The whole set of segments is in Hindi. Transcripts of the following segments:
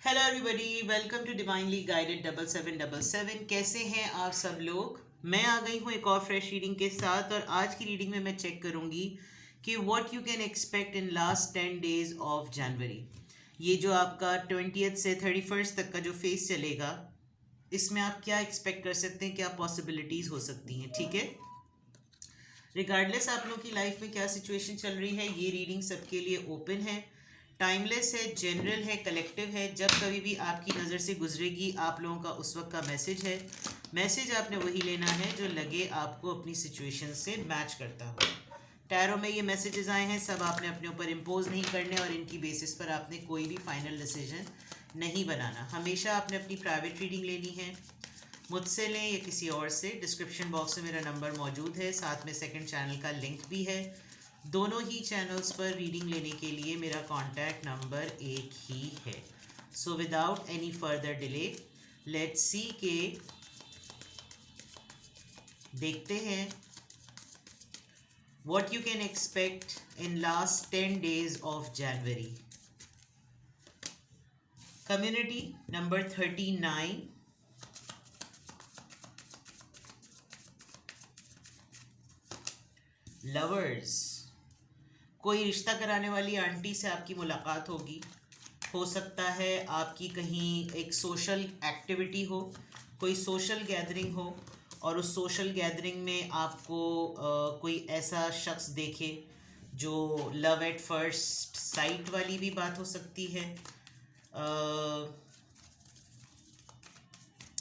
Hello everybody, welcome to divinely guided 7777। कैसे हैं आप सब लोग। मैं आ गई हूँ एक और फ्रेश रीडिंग के साथ और आज की रीडिंग में मैं चेक करूँगी कि what you can expect in last 10 days of जनवरी। ये जो आपका 20th से 31st तक का जो फेज चलेगा, इसमें आप क्या एक्सपेक्ट कर सकते हैं, क्या पॉसिबिलिटीज़ हो सकती हैं। ठीक है, रिगार्डलेस आप लोगों की लाइफ में क्या सिचुएशन चल रही है, ये रीडिंग सबके लिए ओपन है, टाइमलेस है, जनरल है, कलेक्टिव है। जब कभी भी आपकी नज़र से गुजरेगी आप लोगों का उस वक्त का मैसेज है। मैसेज आपने वही लेना है जो लगे आपको अपनी सिचुएशन से मैच करता हो। टैरो में ये मैसेजेस आए हैं, सब आपने अपने ऊपर इम्पोज नहीं करने और इनकी बेसिस पर आपने कोई भी फाइनल डिसीजन नहीं बनाना। हमेशा आपने अपनी प्राइवेट रीडिंग लेनी है, मुझसे लें या किसी और से। डिस्क्रिप्शन बॉक्स में मेरा नंबर मौजूद है, साथ में सेकंड चैनल का लिंक भी है। दोनों ही चैनल्स पर रीडिंग लेने के लिए मेरा कॉन्टैक्ट नंबर एक ही है। So without any further delay let's see के देखते हैं what you can expect in last 10 days of January. Community number 39, lovers. कोई रिश्ता कराने वाली आंटी से आपकी मुलाकात होगी। हो सकता है आपकी कहीं एक सोशल एक्टिविटी हो, कोई सोशल गैदरिंग हो और उस सोशल गैदरिंग में आपको कोई ऐसा शख्स देखे जो लव एट फर्स्ट साइट वाली भी बात हो सकती है।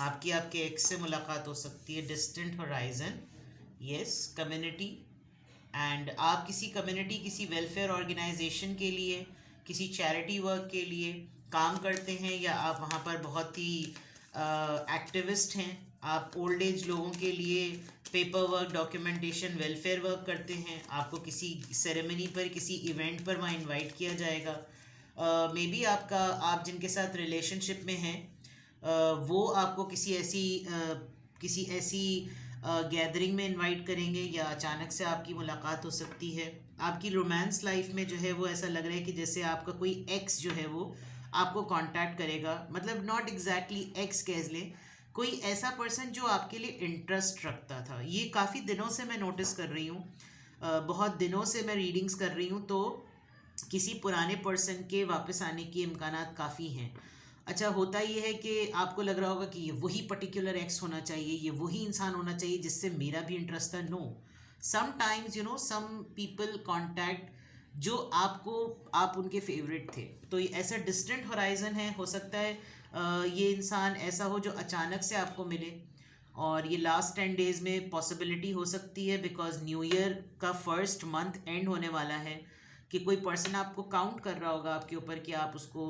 आपकी आपके एक्स से मुलाकात हो सकती है। Distant horizon, yes, community. And आप किसी कम्युनिटी, किसी वेलफेयर ऑर्गेनाइजेशन के लिए, किसी चैरिटी वर्क के लिए काम करते हैं या आप वहाँ पर बहुत ही एक्टिविस्ट हैं। आप ओल्ड एज लोगों के लिए paper work, documentation, welfare work करते हैं। आपको किसी सेरेमनी पर, किसी इवेंट पर वहाँ इनवाइट किया जाएगा। मे बी आपका, आप जिनके साथ रिलेशनशिप में हैं वो आपको किसी ऐसी गैदरिंग में इनवाइट करेंगे या अचानक से आपकी मुलाकात हो सकती है। आपकी रोमांस लाइफ में जो है वो ऐसा लग रहा है कि जैसे आपका कोई एक्स जो है वो आपको कांटेक्ट करेगा। मतलब नॉट एग्जैक्टली एक्स कह लें, कोई ऐसा पर्सन जो आपके लिए इंटरेस्ट रखता था। ये काफ़ी दिनों से मैं नोटिस कर रही हूँ, बहुत दिनों से मैं रीडिंग्स कर रही हूँ, तो किसी पुराने पर्सन के वापस आने के इम्कानात काफ़ी हैं। अच्छा, होता ये है कि आपको लग रहा होगा कि ये वही पर्टिकुलर एक्स होना चाहिए, ये वही इंसान होना चाहिए जिससे मेरा भी इंटरेस्ट था। No, sometimes some people contact जो आपको, आप उनके फेवरेट थे। तो ये ऐसा डिस्टेंट होराइजन है। हो सकता है ये इंसान ऐसा हो जो अचानक से आपको मिले और ये लास्ट 10 डेज में पॉसिबिलिटी हो सकती है बिकॉज न्यू ईयर का फर्स्ट मंथ एंड होने वाला है कि कोई पर्सन आपको काउंट कर रहा होगा आपके ऊपर कि आप उसको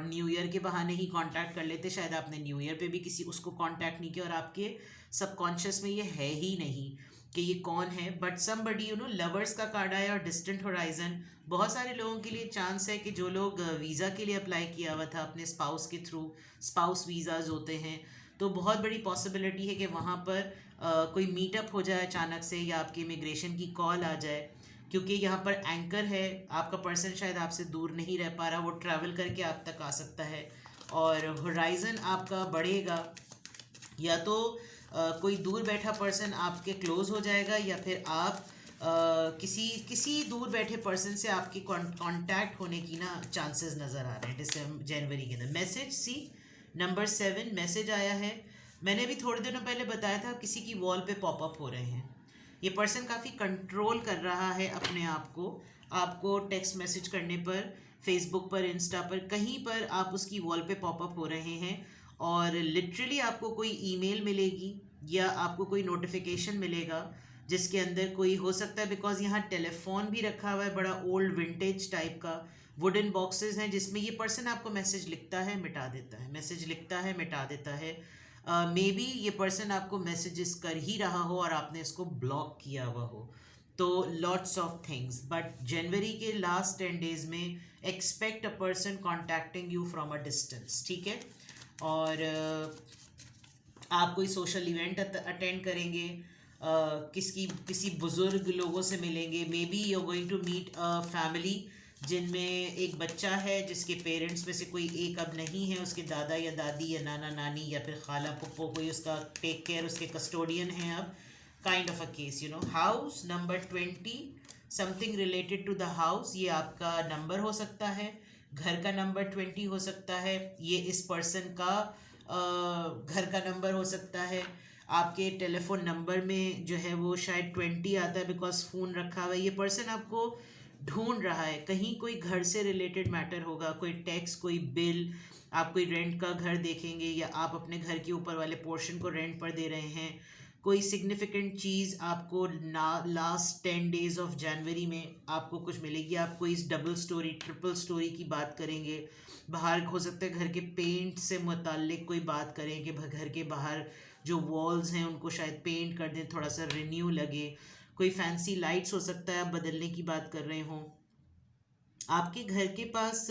न्यू ईयर के बहाने ही कांटेक्ट कर लेते। शायद आपने न्यू ईयर पे भी किसी उसको कांटेक्ट नहीं किया और आपके सबकॉन्शियस में ये है ही नहीं कि ये कौन है। बट समबडी, लवर्स का कार्ड आया और डिस्टेंट होराइजन। बहुत सारे लोगों के लिए चांस है कि जो लोग वीज़ा के लिए अप्लाई किया हुआ था अपने स्पाउस के थ्रू, स्पाउस वीज़ाज होते हैं, तो बहुत बड़ी पॉसिबिलिटी है कि वहाँ पर कोई मीटअप हो जाए अचानक से या आपके इमिग्रेशन की कॉल आ जाए। क्योंकि यहाँ पर एंकर है, आपका पर्सन शायद आपसे दूर नहीं रह पा रहा, वो ट्रैवल करके आप तक आ सकता है और होराइजन आपका बढ़ेगा। या तो कोई दूर बैठा पर्सन आपके क्लोज हो जाएगा या फिर आप किसी दूर बैठे पर्सन से आपकी कांटेक्ट होने की ना चांसेस नज़र आ रहे हैं दिसंबर जनवरी के अंदर। मैसेज सी नंबर 7 मैसेज आया है। मैंने भी थोड़े दिनों पहले बताया था किसी की वॉल पे पॉपअप हो रहे हैं। ये पर्सन काफ़ी कंट्रोल कर रहा है अपने आप को। आपको टेक्स्ट मैसेज करने पर, फेसबुक पर, इंस्टा पर, कहीं पर आप उसकी वॉल पे पॉपअप हो रहे हैं और लिटरली आपको कोई ईमेल मिलेगी या आपको कोई नोटिफिकेशन मिलेगा जिसके अंदर कोई हो सकता है, बिकॉज यहाँ टेलीफोन भी रखा हुआ है, बड़ा ओल्ड विंटेज टाइप का वुडन बॉक्सेस हैं जिसमें ये पर्सन आपको मैसेज लिखता है, मिटा देता है, मैसेज लिखता है, मिटा देता है। मे बी ये पर्सन आपको मैसेजेस कर ही रहा हो और आपने इसको ब्लॉक किया हुआ हो। तो लॉट्स ऑफ थिंग्स, बट जनवरी के लास्ट 10 डेज में expect a person contacting you from a distance. ठीक है, और आप कोई सोशल इवेंट अटेंड करेंगे, किसी बुज़ुर्ग लोगों से मिलेंगे। May be you are going to meet a family जिनमें एक बच्चा है जिसके पेरेंट्स में से कोई एक अब नहीं है, उसके दादा या दादी या नाना नानी या फिर खाला पुप्पो कोई उसका टेक केयर, उसके कस्टोडियन हैं अब, kind of a case you know. House number 20, something related to the house, ये आपका नंबर हो सकता है, घर का नंबर 20 हो सकता है, ये इस पर्सन का घर का नंबर हो सकता है। आपके टेलीफोन नंबर में जो है वो शायद 20 आता है बिकॉज फ़ोन रखा हुआ है। ये पर्सन आपको ढूंढ रहा है, कहीं कोई घर से रिलेटेड मैटर होगा, कोई टैक्स, कोई बिल, आप कोई रेंट का घर देखेंगे या आप अपने घर के ऊपर वाले पोर्शन को रेंट पर दे रहे हैं, कोई सिग्निफिकेंट चीज़ आपको लास्ट 10 डेज ऑफ जनवरी में आपको कुछ मिलेगी। आप कोई इस डबल स्टोरी ट्रिपल स्टोरी की बात करेंगे, बाहर हो सकता है घर के पेंट से मुताल्लिक कोई बात करें कि घर के बाहर जो वॉल्स हैं उनको शायद पेंट कर दें, थोड़ा सा रिन्यू लगे। कोई फैंसी लाइट्स हो सकता है आप बदलने की बात कर रहे हों। आपके घर के पास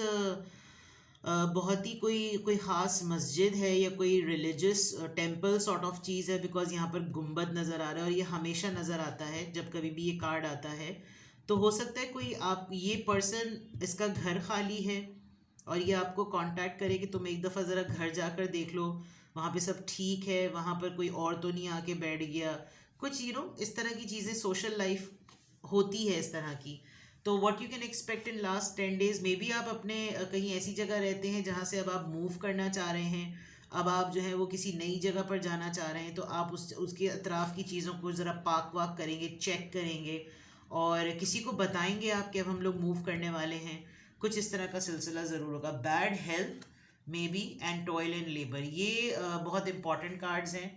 बहुत ही कोई कोई ख़ास मस्जिद है या कोई रिलीजियस टेंपल सॉर्ट ऑफ चीज़ है, बिकॉज यहाँ पर गुंबद नज़र आ रहा है और ये हमेशा नज़र आता है जब कभी भी ये कार्ड आता है। तो हो सकता है कोई आप ये पर्सन इसका घर खाली है और ये आपको कांटेक्ट करे कि तुम एक दफ़ा ज़रा घर जाकर देख लो वहाँ पे सब ठीक है, वहाँ पर कोई और तो नहीं आके बैठ गया, कुछ इस तरह की चीज़ें। सोशल लाइफ होती है इस तरह की। तो what you can expect in last 10 days, may be आप अपने कहीं ऐसी जगह रहते हैं जहाँ से अब आप मूव करना चाह रहे हैं, अब आप जो है वो किसी नई जगह पर जाना चाह रहे हैं, तो आप उसके अतराफ़ की चीज़ों को ज़रा पाक वाक करेंगे, चेक करेंगे और किसी को बताएंगे आप कि अब हम लोग मूव करने वाले हैं। कुछ इस तरह का सिलसिला ज़रूर होगा। Bad health may be and toil and labour, ये बहुत इंपॉर्टेंट कार्ड्स हैं।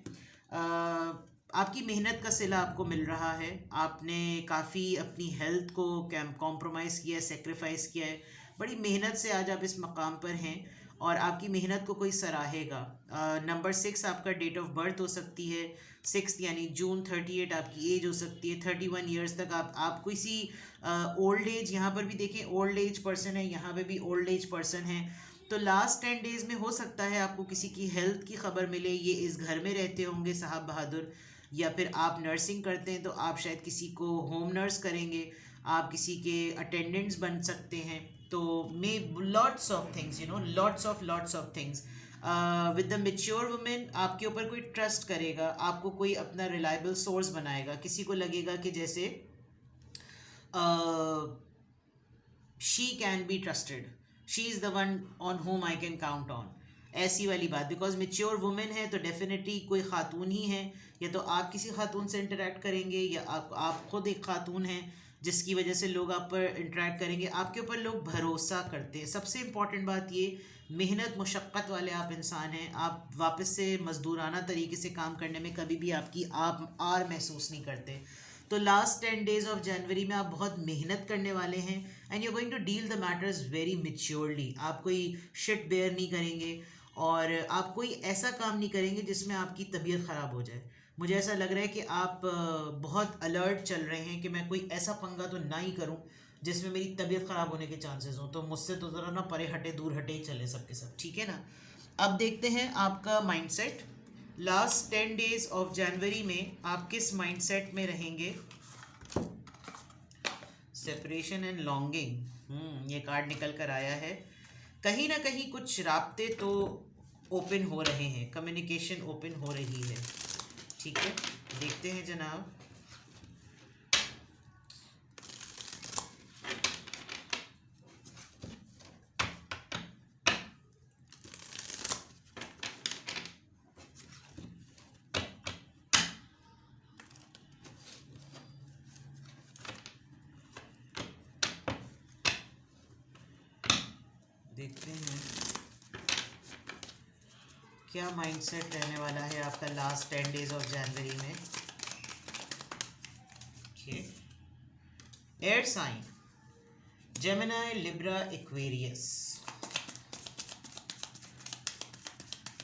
आपकी मेहनत का सिला आपको मिल रहा है, आपने काफ़ी अपनी हेल्थ को कॉम्प्रोमाइज़ किया है, सेक्रीफाइस किया है, बड़ी मेहनत से आज आप इस मकाम पर हैं और आपकी मेहनत को कोई सराहेगा। नंबर 6 आपका डेट ऑफ बर्थ हो सकती है, 6 यानी जून 38 आपकी एज हो सकती है। 31 ईयर्स तक आप किसी ओल्ड एज, यहाँ पर भी देखें ओल्ड एज पर्सन है, यहाँ पे भी ओल्ड एज पर्सन है। तो लास्ट 10 डेज में हो सकता है आपको किसी की हेल्थ की खबर मिले, ये इस घर में रहते होंगे साहब बहादुर, या फिर आप नर्सिंग करते हैं तो आप शायद किसी को होम नर्स करेंगे, आप किसी के अटेंडेंट्स बन सकते हैं। तो may lots of things lots of things with the mature women. आपके ऊपर कोई ट्रस्ट करेगा, आपको कोई अपना रिलायबल सोर्स बनाएगा, किसी को लगेगा कि जैसे she can be trusted, she is the one on home I can count on, ऐसी वाली बात। बिकॉज मेच्योर वुमेन है तो डेफिनेटली कोई खातून ही है, या तो आप किसी खातून से इंटरेक्ट करेंगे या आप खुद एक खातून हैं जिसकी वजह से लोग आप पर इंटरेक्ट करेंगे, आपके ऊपर लोग भरोसा करते हैं। सबसे इम्पॉर्टेंट बात ये, मेहनत मुशक्क़त वाले आप इंसान हैं, आप वापस से मज़दूराना तरीके से काम करने में कभी भी आप आर महसूस नहीं करते। तो लास्ट 10 डेज ऑफ जनवरी में आप बहुत मेहनत करने वाले हैं and you going to deal the matters very maturely. आप कोई शिट बेयर नहीं करेंगे और आप कोई ऐसा काम नहीं करेंगे जिसमें आपकी तबीयत ख़राब हो जाए। मुझे ऐसा लग रहा है कि आप बहुत अलर्ट चल रहे हैं कि मैं कोई ऐसा पंगा तो ना ही करूं जिसमें मेरी तबीयत ख़राब होने के चांसेस हों, तो मुझसे तो ज़रा ना परे हटे दूर हटे ही चले सबके सब, ठीक है ना। अब देखते हैं आपका mindset last 10 days of January में, आप किस माइंडसेट में रहेंगे। सेपरेशन एंड लॉन्गिंग, ये कार्ड निकल कर आया है। कहीं ना कहीं कुछ राब्ते तो ओपन हो रहे हैं, कम्युनिकेशन ओपन हो रही है, ठीक है। देखते हैं जनाब। देखते हैं क्या माइंडसेट रहने वाला है आपका लास्ट 10 डेज ऑफ जनवरी में। Air sign Gemini, Libra, Aquarius.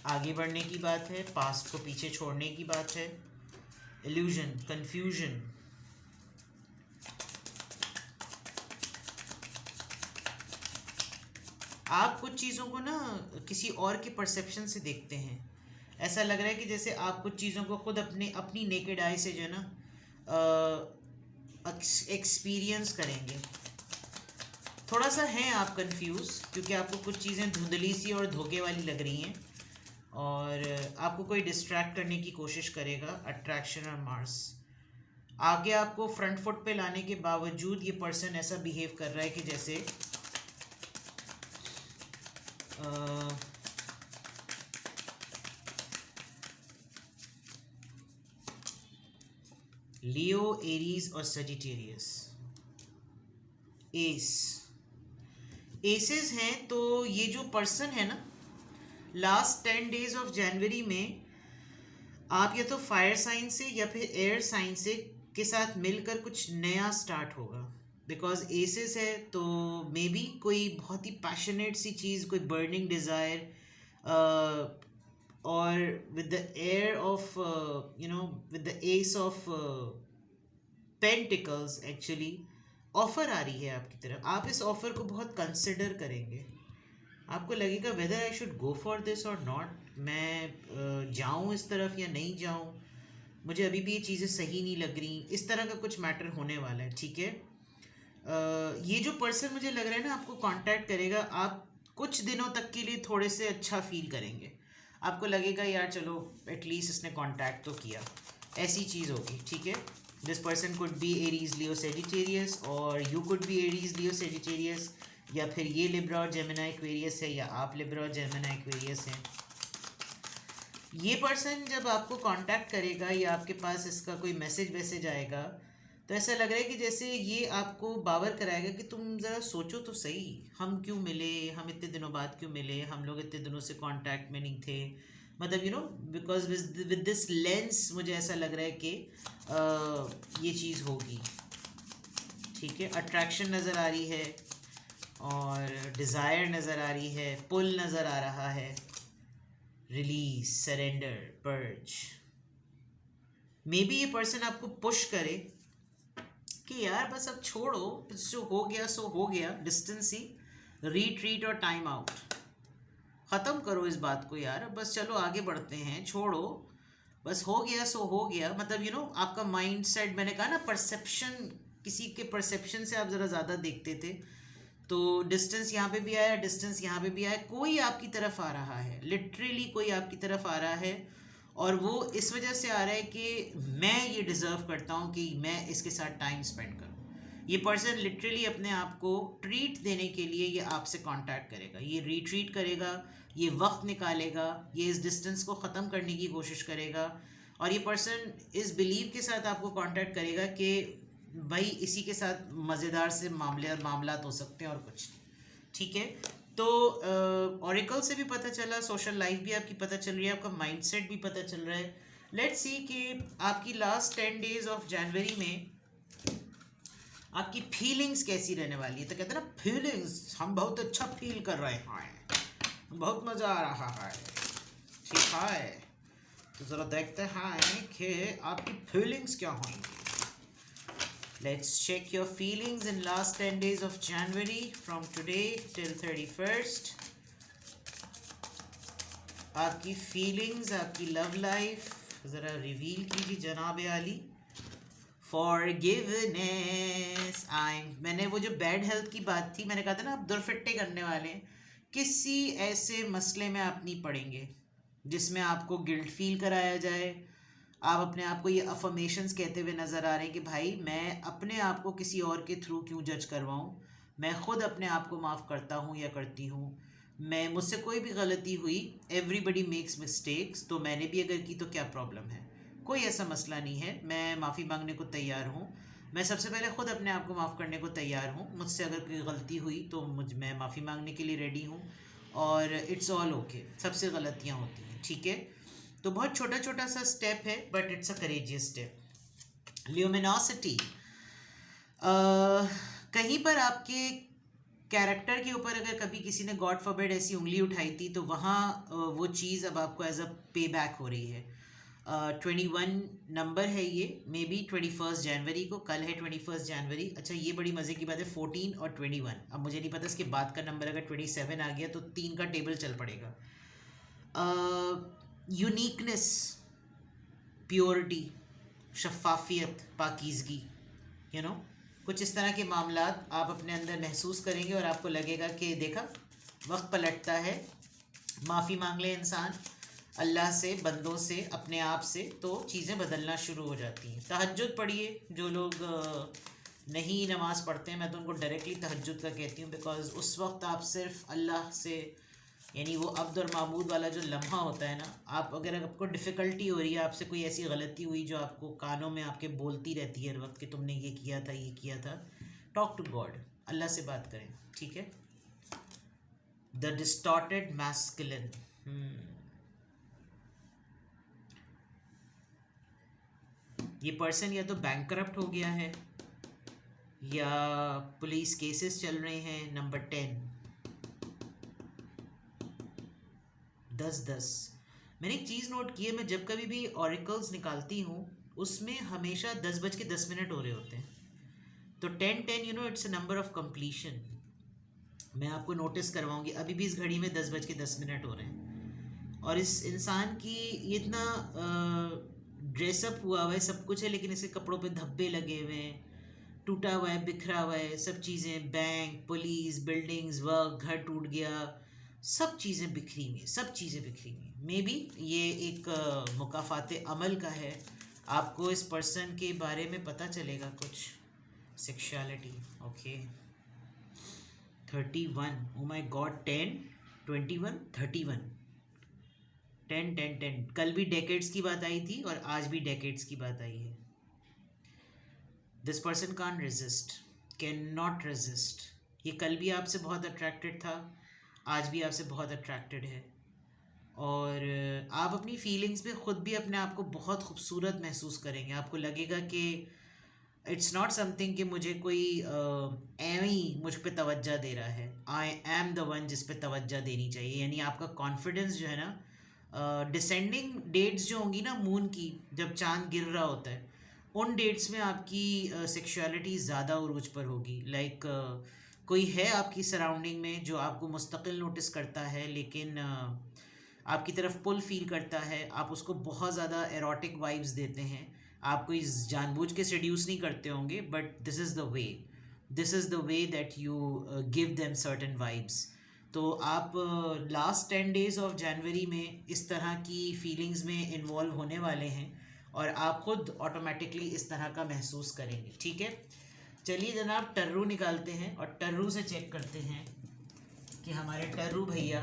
आगे बढ़ने की बात है, पास्ट को पीछे छोड़ने की बात है, इल्यूजन, कंफ्यूजन। आप कुछ चीज़ों को ना किसी और के परसेप्शन से देखते हैं। ऐसा लग रहा है कि जैसे आप कुछ चीज़ों को खुद अपनी नेकेड आई से जो है ना एक्सपीरियंस करेंगे। थोड़ा सा हैं आप कंफ्यूज, क्योंकि आपको कुछ चीज़ें धुंधली सी और धोखे वाली लग रही हैं, और आपको कोई डिस्ट्रैक्ट करने की कोशिश करेगा, अट्रैक्शन और मार्स। आगे आपको फ्रंट फुट पे लाने के बावजूद ये पर्सन ऐसा बिहेव कर रहा है कि जैसे लियो, एरीज और सजिटेरियस। एस, एसेस हैं, तो ये जो पर्सन है ना, लास्ट 10 डेज ऑफ जनवरी में आप या तो फायर साइन से या फिर एयर साइन से के साथ मिलकर कुछ नया स्टार्ट होगा। बिकॉज एसेस है तो मे बी कोई बहुत ही पैशनेट सी चीज़, कोई बर्निंग डिज़ायर, और with the air of with the ace of pentacles actually offer आ रही है आपकी तरफ। आप इस ऑफर को बहुत कंसिडर करेंगे, आपको लगेगा whether I should go for this और नॉट, मैं जाऊँ इस तरफ या नहीं जाऊँ, मुझे अभी भी ये चीज़ें सही नहीं लग रही, इस तरह का कुछ मैटर होने वाला है। ठीक है, ये जो पर्सन मुझे लग रहा है ना आपको कांटेक्ट करेगा, आप कुछ दिनों तक के लिए थोड़े से अच्छा फील करेंगे, आपको लगेगा यार चलो एटलीस्ट इसने कांटेक्ट तो किया, ऐसी चीज़ होगी। ठीक है, this person could be Aries Leo Sagittarius, और you could be Aries Leo Sagittarius, या फिर ये लिब्रा और जेमिनी एक्वेरियस है, या आप लिब्रा और जेमिनी एक्वेरियस हैं। ये पर्सन जब आपको कांटेक्ट करेगा या आपके पास इसका कोई मैसेज वैसेज आएगा, तो ऐसा लग रहा है कि जैसे ये आपको बावर कराएगा कि तुम ज़रा सोचो तो सही, हम क्यों मिले, हम इतने दिनों बाद क्यों मिले, हम लोग इतने दिनों से कांटेक्ट में नहीं थे, मतलब बिकॉज विद दिस लेंस मुझे ऐसा लग रहा है कि ये चीज़ होगी। ठीक है, अट्रैक्शन नज़र आ रही है, और डिज़ायर नज़र आ रही है, पुल नज़र आ रहा है, release, surrender, purge. May be ये पर्सन आपको पुश करे कि यार बस अब छोड़ो, जो हो गया सो हो गया, डिस्टेंस ही, रीट्रीट और टाइम आउट, ख़त्म करो इस बात को यार, बस चलो आगे बढ़ते हैं, छोड़ो, बस हो गया सो हो गया। मतलब आपका माइंड सेट, मैंने कहा ना परसेप्शन, किसी के परसेप्शन से आप ज़रा ज़्यादा देखते थे, तो डिस्टेंस यहाँ पे भी आया, डिस्टेंस यहाँ पे भी आया, कोई आपकी तरफ आ रहा है, लिटरली कोई आपकी तरफ आ रहा है, और वो इस वजह से आ रहा है कि मैं ये डिज़र्व करता हूँ कि मैं इसके साथ टाइम स्पेंड करूँ। ये पर्सन लिटरली अपने आप को ट्रीट देने के लिए ये आपसे कांटेक्ट करेगा, ये रीट्रीट करेगा, ये वक्त निकालेगा, ये इस डिस्टेंस को ख़त्म करने की कोशिश करेगा, और ये पर्सन इस बिलीव के साथ आपको कांटेक्ट करेगा कि भाई इसी के साथ मज़ेदार से मामला हो सकते हैं और कुछ नहीं। ठीक है, तो ऑरिकल से भी पता चला, सोशल लाइफ भी आपकी पता चल रही है, आपका माइंडसेट भी पता चल रहा है। लेट्स सी कि आपकी लास्ट 10 डेज ऑफ जनवरी में आपकी फीलिंग्स कैसी रहने वाली है। तो कहते हैं ना फीलिंग्स, हम बहुत अच्छा फील कर रहे हैं, बहुत मज़ा आ रहा है। ठीक है, तो ज़रा देखते हैं कि आपकी फीलिंग्स क्या होंगी। Let's check your feelings in last 10 days of January from today till 31st. आपकी feelings, आपकी love life ज़रा रिवील कीजिए जनाब आली। Forgiveness, मैंने वो जो बैड हेल्थ की बात थी, मैंने कहा था ना आप दुरफिट्टे करने वाले हैं, किसी ऐसे मसले में आप नहीं पड़ेंगे जिसमें आपको गिल्ट फील कराया जाए। आप अपने आप को ये अफर्मेशंस कहते हुए नज़र आ रहे हैं कि भाई मैं अपने आप को किसी और के थ्रू क्यों जज करवाऊँ, मैं ख़ुद अपने आप को माफ़ करता हूँ या करती हूँ, मैं मुझसे कोई भी गलती हुई, एवरीबडी मेक्स मिस्टेक्स, तो मैंने भी अगर की तो क्या प्रॉब्लम है, कोई ऐसा मसला नहीं है, मैं माफ़ी मांगने को तैयार हूँ, मैं सबसे पहले ख़ुद अपने आप को माफ़ करने को तैयार हूँ, मुझसे अगर कोई गलती हुई तो मैं माफ़ी मांगने के लिए रेडी हूँ, और इट्स ऑल ओके, सबसे गलतियाँ होती हैं। ठीक है, तो बहुत छोटा छोटा सा स्टेप है, but it's a courageous step. Luminosity, कहीं पर आपके कैरेक्टर के ऊपर अगर कभी किसी ने गॉड फॉरबिड ऐसी उंगली उठाई थी, तो वहाँ वो चीज़ अब आपको एज अ पे बैक हो रही है। 21 नंबर है ये, मे बी 21 जनवरी को, कल है 21 जनवरी। अच्छा, ये बड़ी मज़े की बात है, 14 और 21, अब मुझे नहीं पता इसके बाद का नंबर अगर 27 आ गया तो 3 का टेबल चल पड़ेगा। यूनिकनेस, प्योरिटी, शफाफियत, पाकीज़गी, कुछ इस तरह के मामलात आप अपने अंदर महसूस करेंगे और आपको लगेगा कि देखा वक्त पलटता है, माफ़ी मांग ले इंसान अल्लाह से, बंदों से, अपने आप से, तो चीज़ें बदलना शुरू हो जाती हैं। तहज्जुद पढ़िए, जो लोग नहीं नमाज़ पढ़ते हैं मैं तो उनको डायरेक्टली तहज्जुद का कहती हूँ, बिकॉज़ उस वक्त आप सिर्फ अल्लाह से, यानी वो अब्द और माबूद वाला जो लम्हा होता है ना, आप अगर आपको डिफ़िकल्टी हो रही है, आपसे कोई ऐसी गलती हुई जो आपको कानों में आपके बोलती रहती है हर वक्त कि तुमने ये किया था, टॉक टू गॉड, अल्लाह से बात करें, ठीक है। द डिस्टॉर्टेड मैस्कुलिन, ये पर्सन या तो बैंकरप्ट हो गया है या पुलिस केसेस चल रहे हैं। नंबर 10, 10-10। मैंने एक चीज़ नोट की है, मैं जब कभी भी ऑरिकल्स निकालती हूँ उसमें हमेशा 10:10 हो रहे होते हैं। तो 10-10 it's a number of completion. मैं आपको नोटिस करवाऊंगी, अभी भी इस घड़ी में 10:10 हो रहे हैं और इस इंसान की ये इतना ड्रेसअप हुआ हुआ है, सब कुछ है, लेकिन इसके कपड़ों पे धब्बे लगे हुए हैं, टूटा हुआ है, बिखरा हुआ है, सब चीज़ें, बैंक, पुलिस, बिल्डिंग्स, वर्क, घर टूट गया, सब चीज़ें बिखरी हुई, सब चीज़ें बिखरी हुई। मे बी ये एक मुकाफ़ात अमल का है, आपको इस पर्सन के बारे में पता चलेगा कुछ। Sexuality, okay. 31, oh my God, 10, 21, 31, 10 10 10। कल भी डेकेड्स की बात आई थी और आज भी डेकेड्स की बात आई है। This person can resist, can not resist. ये कल भी आपसे बहुत अट्रैक्टेड था, आज भी आपसे बहुत अट्रैक्टेड है, और आप अपनी फीलिंग्स में ख़ुद भी अपने आप को बहुत खूबसूरत महसूस करेंगे। आपको लगेगा कि इट्स नॉट समथिंग कि मुझे कोई एवं ही मुझ पे तवज्जो दे रहा है, आई एम द वन जिस पे तवज्जो देनी चाहिए। यानी आपका कॉन्फिडेंस जो है ना, डिसेंडिंग डेट्स जो होंगी ना मून की, जब चांद गिर रहा होता है, उन डेट्स में आपकी सेक्सुअलिटी ज़्यादा उरूज पर होगी। लाइक कोई है आपकी सराउंडिंग में जो आपको मुस्तकिल नोटिस करता है, लेकिन आपकी तरफ पुल फील करता है, आप उसको बहुत ज़्यादा एरोटिक वाइब्स देते हैं, आप कोई जानबूझ के सेड्यूस नहीं करते होंगे, but this is the way that you give them certain vibes. तो आप लास्ट 10 डेज़ ऑफ जनवरी में इस तरह की फीलिंग्स में इन्वॉल्व होने वाले हैं और आप खुद ऑटोमेटिकली इस तरह का महसूस करेंगे, ठीक है। चलिए जनाब, टर्रू निकालते हैं और टर्रू से चेक करते हैं कि हमारे टर्रू भैया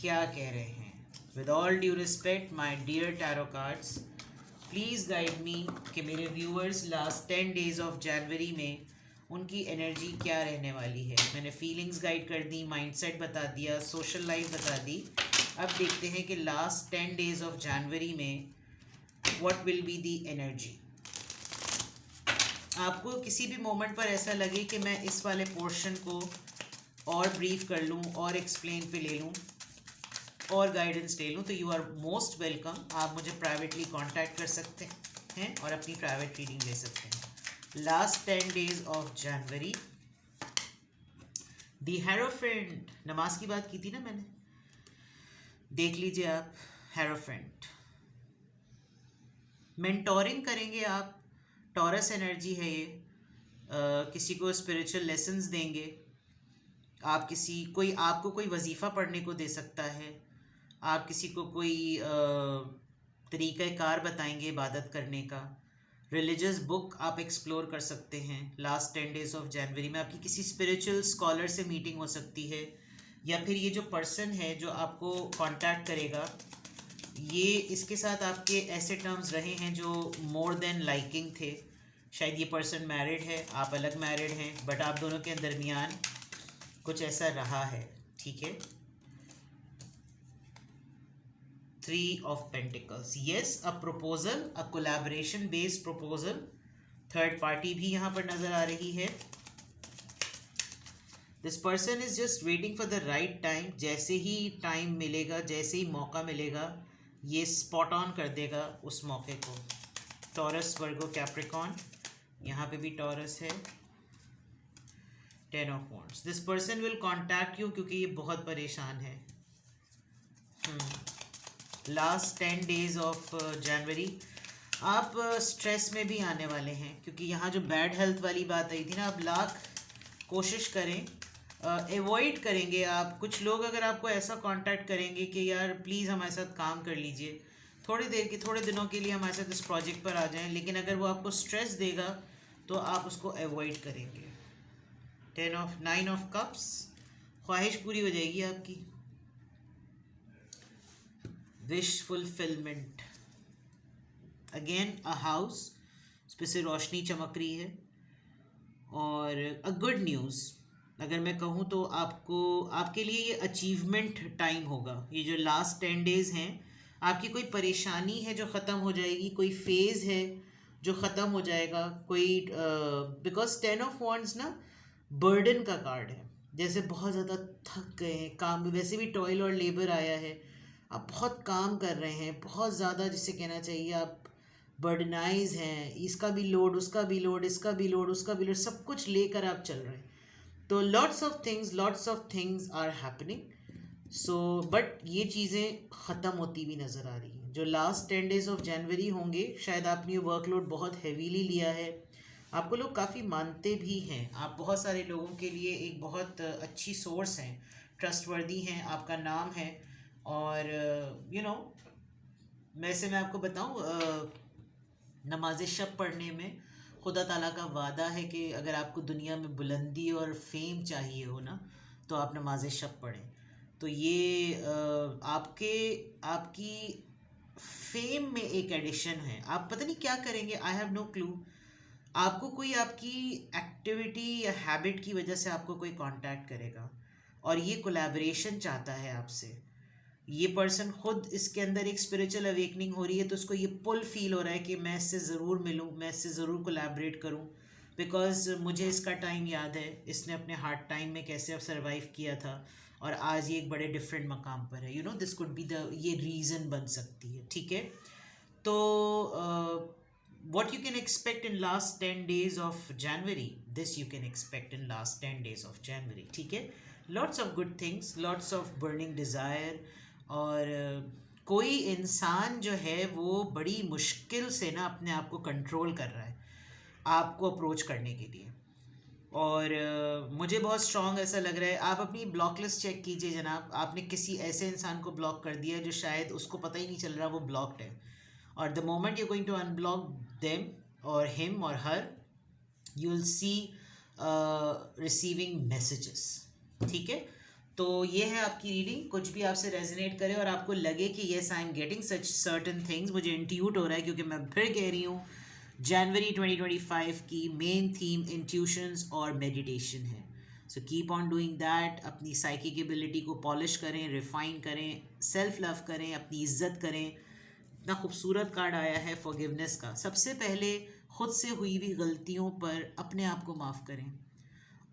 क्या कह रहे हैं। With all due respect my dear tarot cards, please guide me कि मेरे viewers last 10 days of January में उनकी एनर्जी क्या रहने वाली है। मैंने फीलिंग्स गाइड कर दी, माइंडसेट बता दिया, सोशल लाइफ बता दी। अब देखते हैं कि लास्ट 10 डेज़ ऑफ जनवरी में what will be the energy. आपको किसी भी मोमेंट पर ऐसा लगे कि मैं इस वाले पोर्शन को और ब्रीफ कर लूँ और एक्सप्लेन पे ले लूँ और गाइडेंस ले लूँ, तो यू आर मोस्ट वेलकम। आप मुझे प्राइवेटली कांटेक्ट कर सकते हैं और अपनी प्राइवेट रीडिंग ले सकते हैं। Last 10 days of January, the hierophant, नमाज की बात की थी ना मैंने, देख लीजिए आप। हेरोफेंट, मेंटोरिंग करेंगे आप, टॉरस एनर्जी है ये। किसी को स्पिरिचुअल लेसन्स देंगे आप, कोई आपको कोई वजीफ़ा पढ़ने को दे सकता है, आप किसी को कोई तरीक़ा-ए-कार बताएंगे इबादत करने का, रिलीजियस बुक आप एक्सप्लोर कर सकते हैं। लास्ट 10 डेज़ ऑफ जनवरी में आपकी किसी स्पिरिचुअल स्कॉलर से मीटिंग हो सकती है, या फिर ये जो पर्सन है जो आपको कांटेक्ट करेगा, ये इसके साथ आपके ऐसे टर्म्स रहे हैं जो मोर देन लाइकिंग थे। शायद ये पर्सन मैरिड है, आप अलग मैरिड हैं, बट आप दोनों के दरमियान कुछ ऐसा रहा है, ठीक है। 3 of Pentacles, yes, a proposal, a collaboration based proposal, third party भी यहाँ पर नज़र आ रही है। This person is just waiting for the right time. जैसे ही टाइम मिलेगा, जैसे ही मौका मिलेगा, ये स्पॉट ऑन कर देगा उस मौके को। टॉरस, वर्गो, कैप्रिकॉन, यहाँ पे भी टॉरस है। 10 of Wands, this person will contact you क्योंकि ये बहुत परेशान है। लास्ट 10 डेज ऑफ जनवरी, आप स्ट्रेस में भी आने वाले हैं, क्योंकि यहाँ जो बैड हेल्थ वाली बात आई थी ना, आप लाख कोशिश करें, एवॉइड करेंगे आप। कुछ लोग अगर आपको ऐसा कांटेक्ट करेंगे कि यार प्लीज़ हमारे साथ काम कर लीजिए, थोड़े दिनों के लिए हमारे साथ इस प्रोजेक्ट पर आ जाएं, लेकिन अगर वो आपको स्ट्रेस देगा तो आप उसको एवॉइड करेंगे। 9 ऑफ कप्स, ख्वाहिश पूरी हो जाएगी आपकी, wish fulfilment. Again a house, उस पर से रोशनी चमक रही है। और अ गुड न्यूज़ अगर मैं कहूँ तो आपको, आपके लिए ये अचीवमेंट टाइम होगा। ये जो लास्ट 10 डेज़ हैं, आपकी कोई परेशानी है जो ख़त्म हो जाएगी, कोई फेज़ है जो ख़त्म हो जाएगा, कोई बिकॉज 10 ऑफ वॉन्ड्स ना बर्डन का कार्ड है। जैसे बहुत ज़्यादा थक गए हैं काम में, वैसे भी टॉयल और लेबर आया है, आप बहुत काम कर रहे हैं, बहुत ज़्यादा, जिसे कहना चाहिए आप बर्डनाइज हैं, इसका भी लोड, उसका भी लोड, इसका भी लोड, उसका भी लोड, सब कुछ लेकर आप चल रहे हैं। तो lots of things are happening. So but ये चीज़ें ख़त्म होती भी नज़र आ रही हैं। जो लास्ट 10 डेज़ ऑफ जनवरी होंगे, शायद आपने ये वर्कलोड बहुत हैवीली लिया है, आपको लोग काफ़ी मानते भी हैं, आप बहुत सारे लोगों के लिए एक बहुत अच्छी सोर्स हैं, ट्रस्टवर्दी हैं, आपका नाम है। और मैं आपको बताऊं, नमाज शब पढ़ने में खुदा ताला का वादा है कि अगर आपको दुनिया में बुलंदी और फेम चाहिए हो ना, तो आप नमाज शब पढ़ें। तो ये आपके आपकी फेम में एक एडिशन है। आप पता नहीं क्या करेंगे, आई हैव नो क्लू। आपको कोई आपकी एक्टिविटी या हैबिट की वजह से आपको कोई कांटेक्ट करेगा और ये कोलैबोरेशन चाहता है आपसे। ये पर्सन खुद, इसके अंदर एक स्पिरिचुअल अवेकनिंग हो रही है, तो उसको ये पुल फील हो रहा है कि मैं इससे ज़रूर मिलूँ, मैं इससे ज़रूर कोलैबोरेट करूँ, बिकॉज मुझे इसका टाइम याद है, इसने अपने हार्ड टाइम में कैसे अब सर्वाइव किया था और आज ये एक बड़े डिफरेंट मकाम पर है। दिस कुड बी द, ये रीज़न बन सकती है, ठीक है। तो what you can expect in last 10 days of January, this you can expect in last 10 days of January, ठीक है। lots of good things, lots of burning desire। और कोई इंसान जो है वो बड़ी मुश्किल से ना अपने आप को कंट्रोल कर रहा है आपको अप्रोच करने के लिए। और मुझे बहुत स्ट्रॉन्ग ऐसा लग रहा है, आप अपनी ब्लॉक लिस्ट चेक कीजिए जनाब, आपने किसी ऐसे इंसान को ब्लॉक कर दिया जो शायद उसको पता ही नहीं चल रहा वो ब्लॉक्ड है। और the moment you going to unblock them और हिम और her, you will see receiving messages, ठीक है। तो ये है आपकी रीडिंग। कुछ भी आपसे रेजोनेट करे और आपको लगे कि yes I am getting such certain things, मुझे इंट्यूट हो रहा है, क्योंकि मैं फिर कह रही हूँ जनवरी 2025 की मेन थीम इंट्यूशंस और मेडिटेशन है। So keep on doing that, अपनी साइकिक एबिलिटी को पॉलिश करें, रिफाइन करें, सेल्फ लव करें, अपनी इज्जत करें। इतना खूबसूरत कार्ड आया है फॉरगिवनेस का। सबसे पहले खुद से हुई हुई गलतियों पर अपने आप को माफ़ करें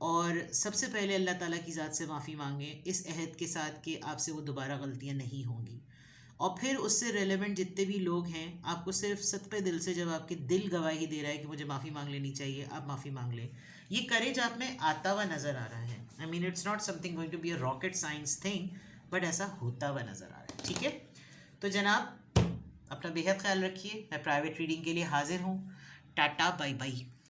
और सबसे पहले अल्लाह ताला की ज़ात से माफ़ी मांगें, इस अहद के साथ कि आपसे वो दोबारा गलतियाँ नहीं होंगी। और फिर उससे रेलेवेंट जितने भी लोग हैं, आपको सिर्फ सत्ते दिल से, जब आपके दिल गवाही दे रहा है कि मुझे माफ़ी मांग लेनी चाहिए, आप माफ़ी मांग लें। ये करेज आप में आता हुआ नज़र आ रहा है। I mean it's not something going to be a rocket science thing, but ऐसा होता हुआ नज़र आ रहा है, ठीक है। तो जनाब अपना बेहद ख्याल रखिए। मैं प्राइवेट रीडिंग के लिए हाजिर हूँ। Tata bye bye.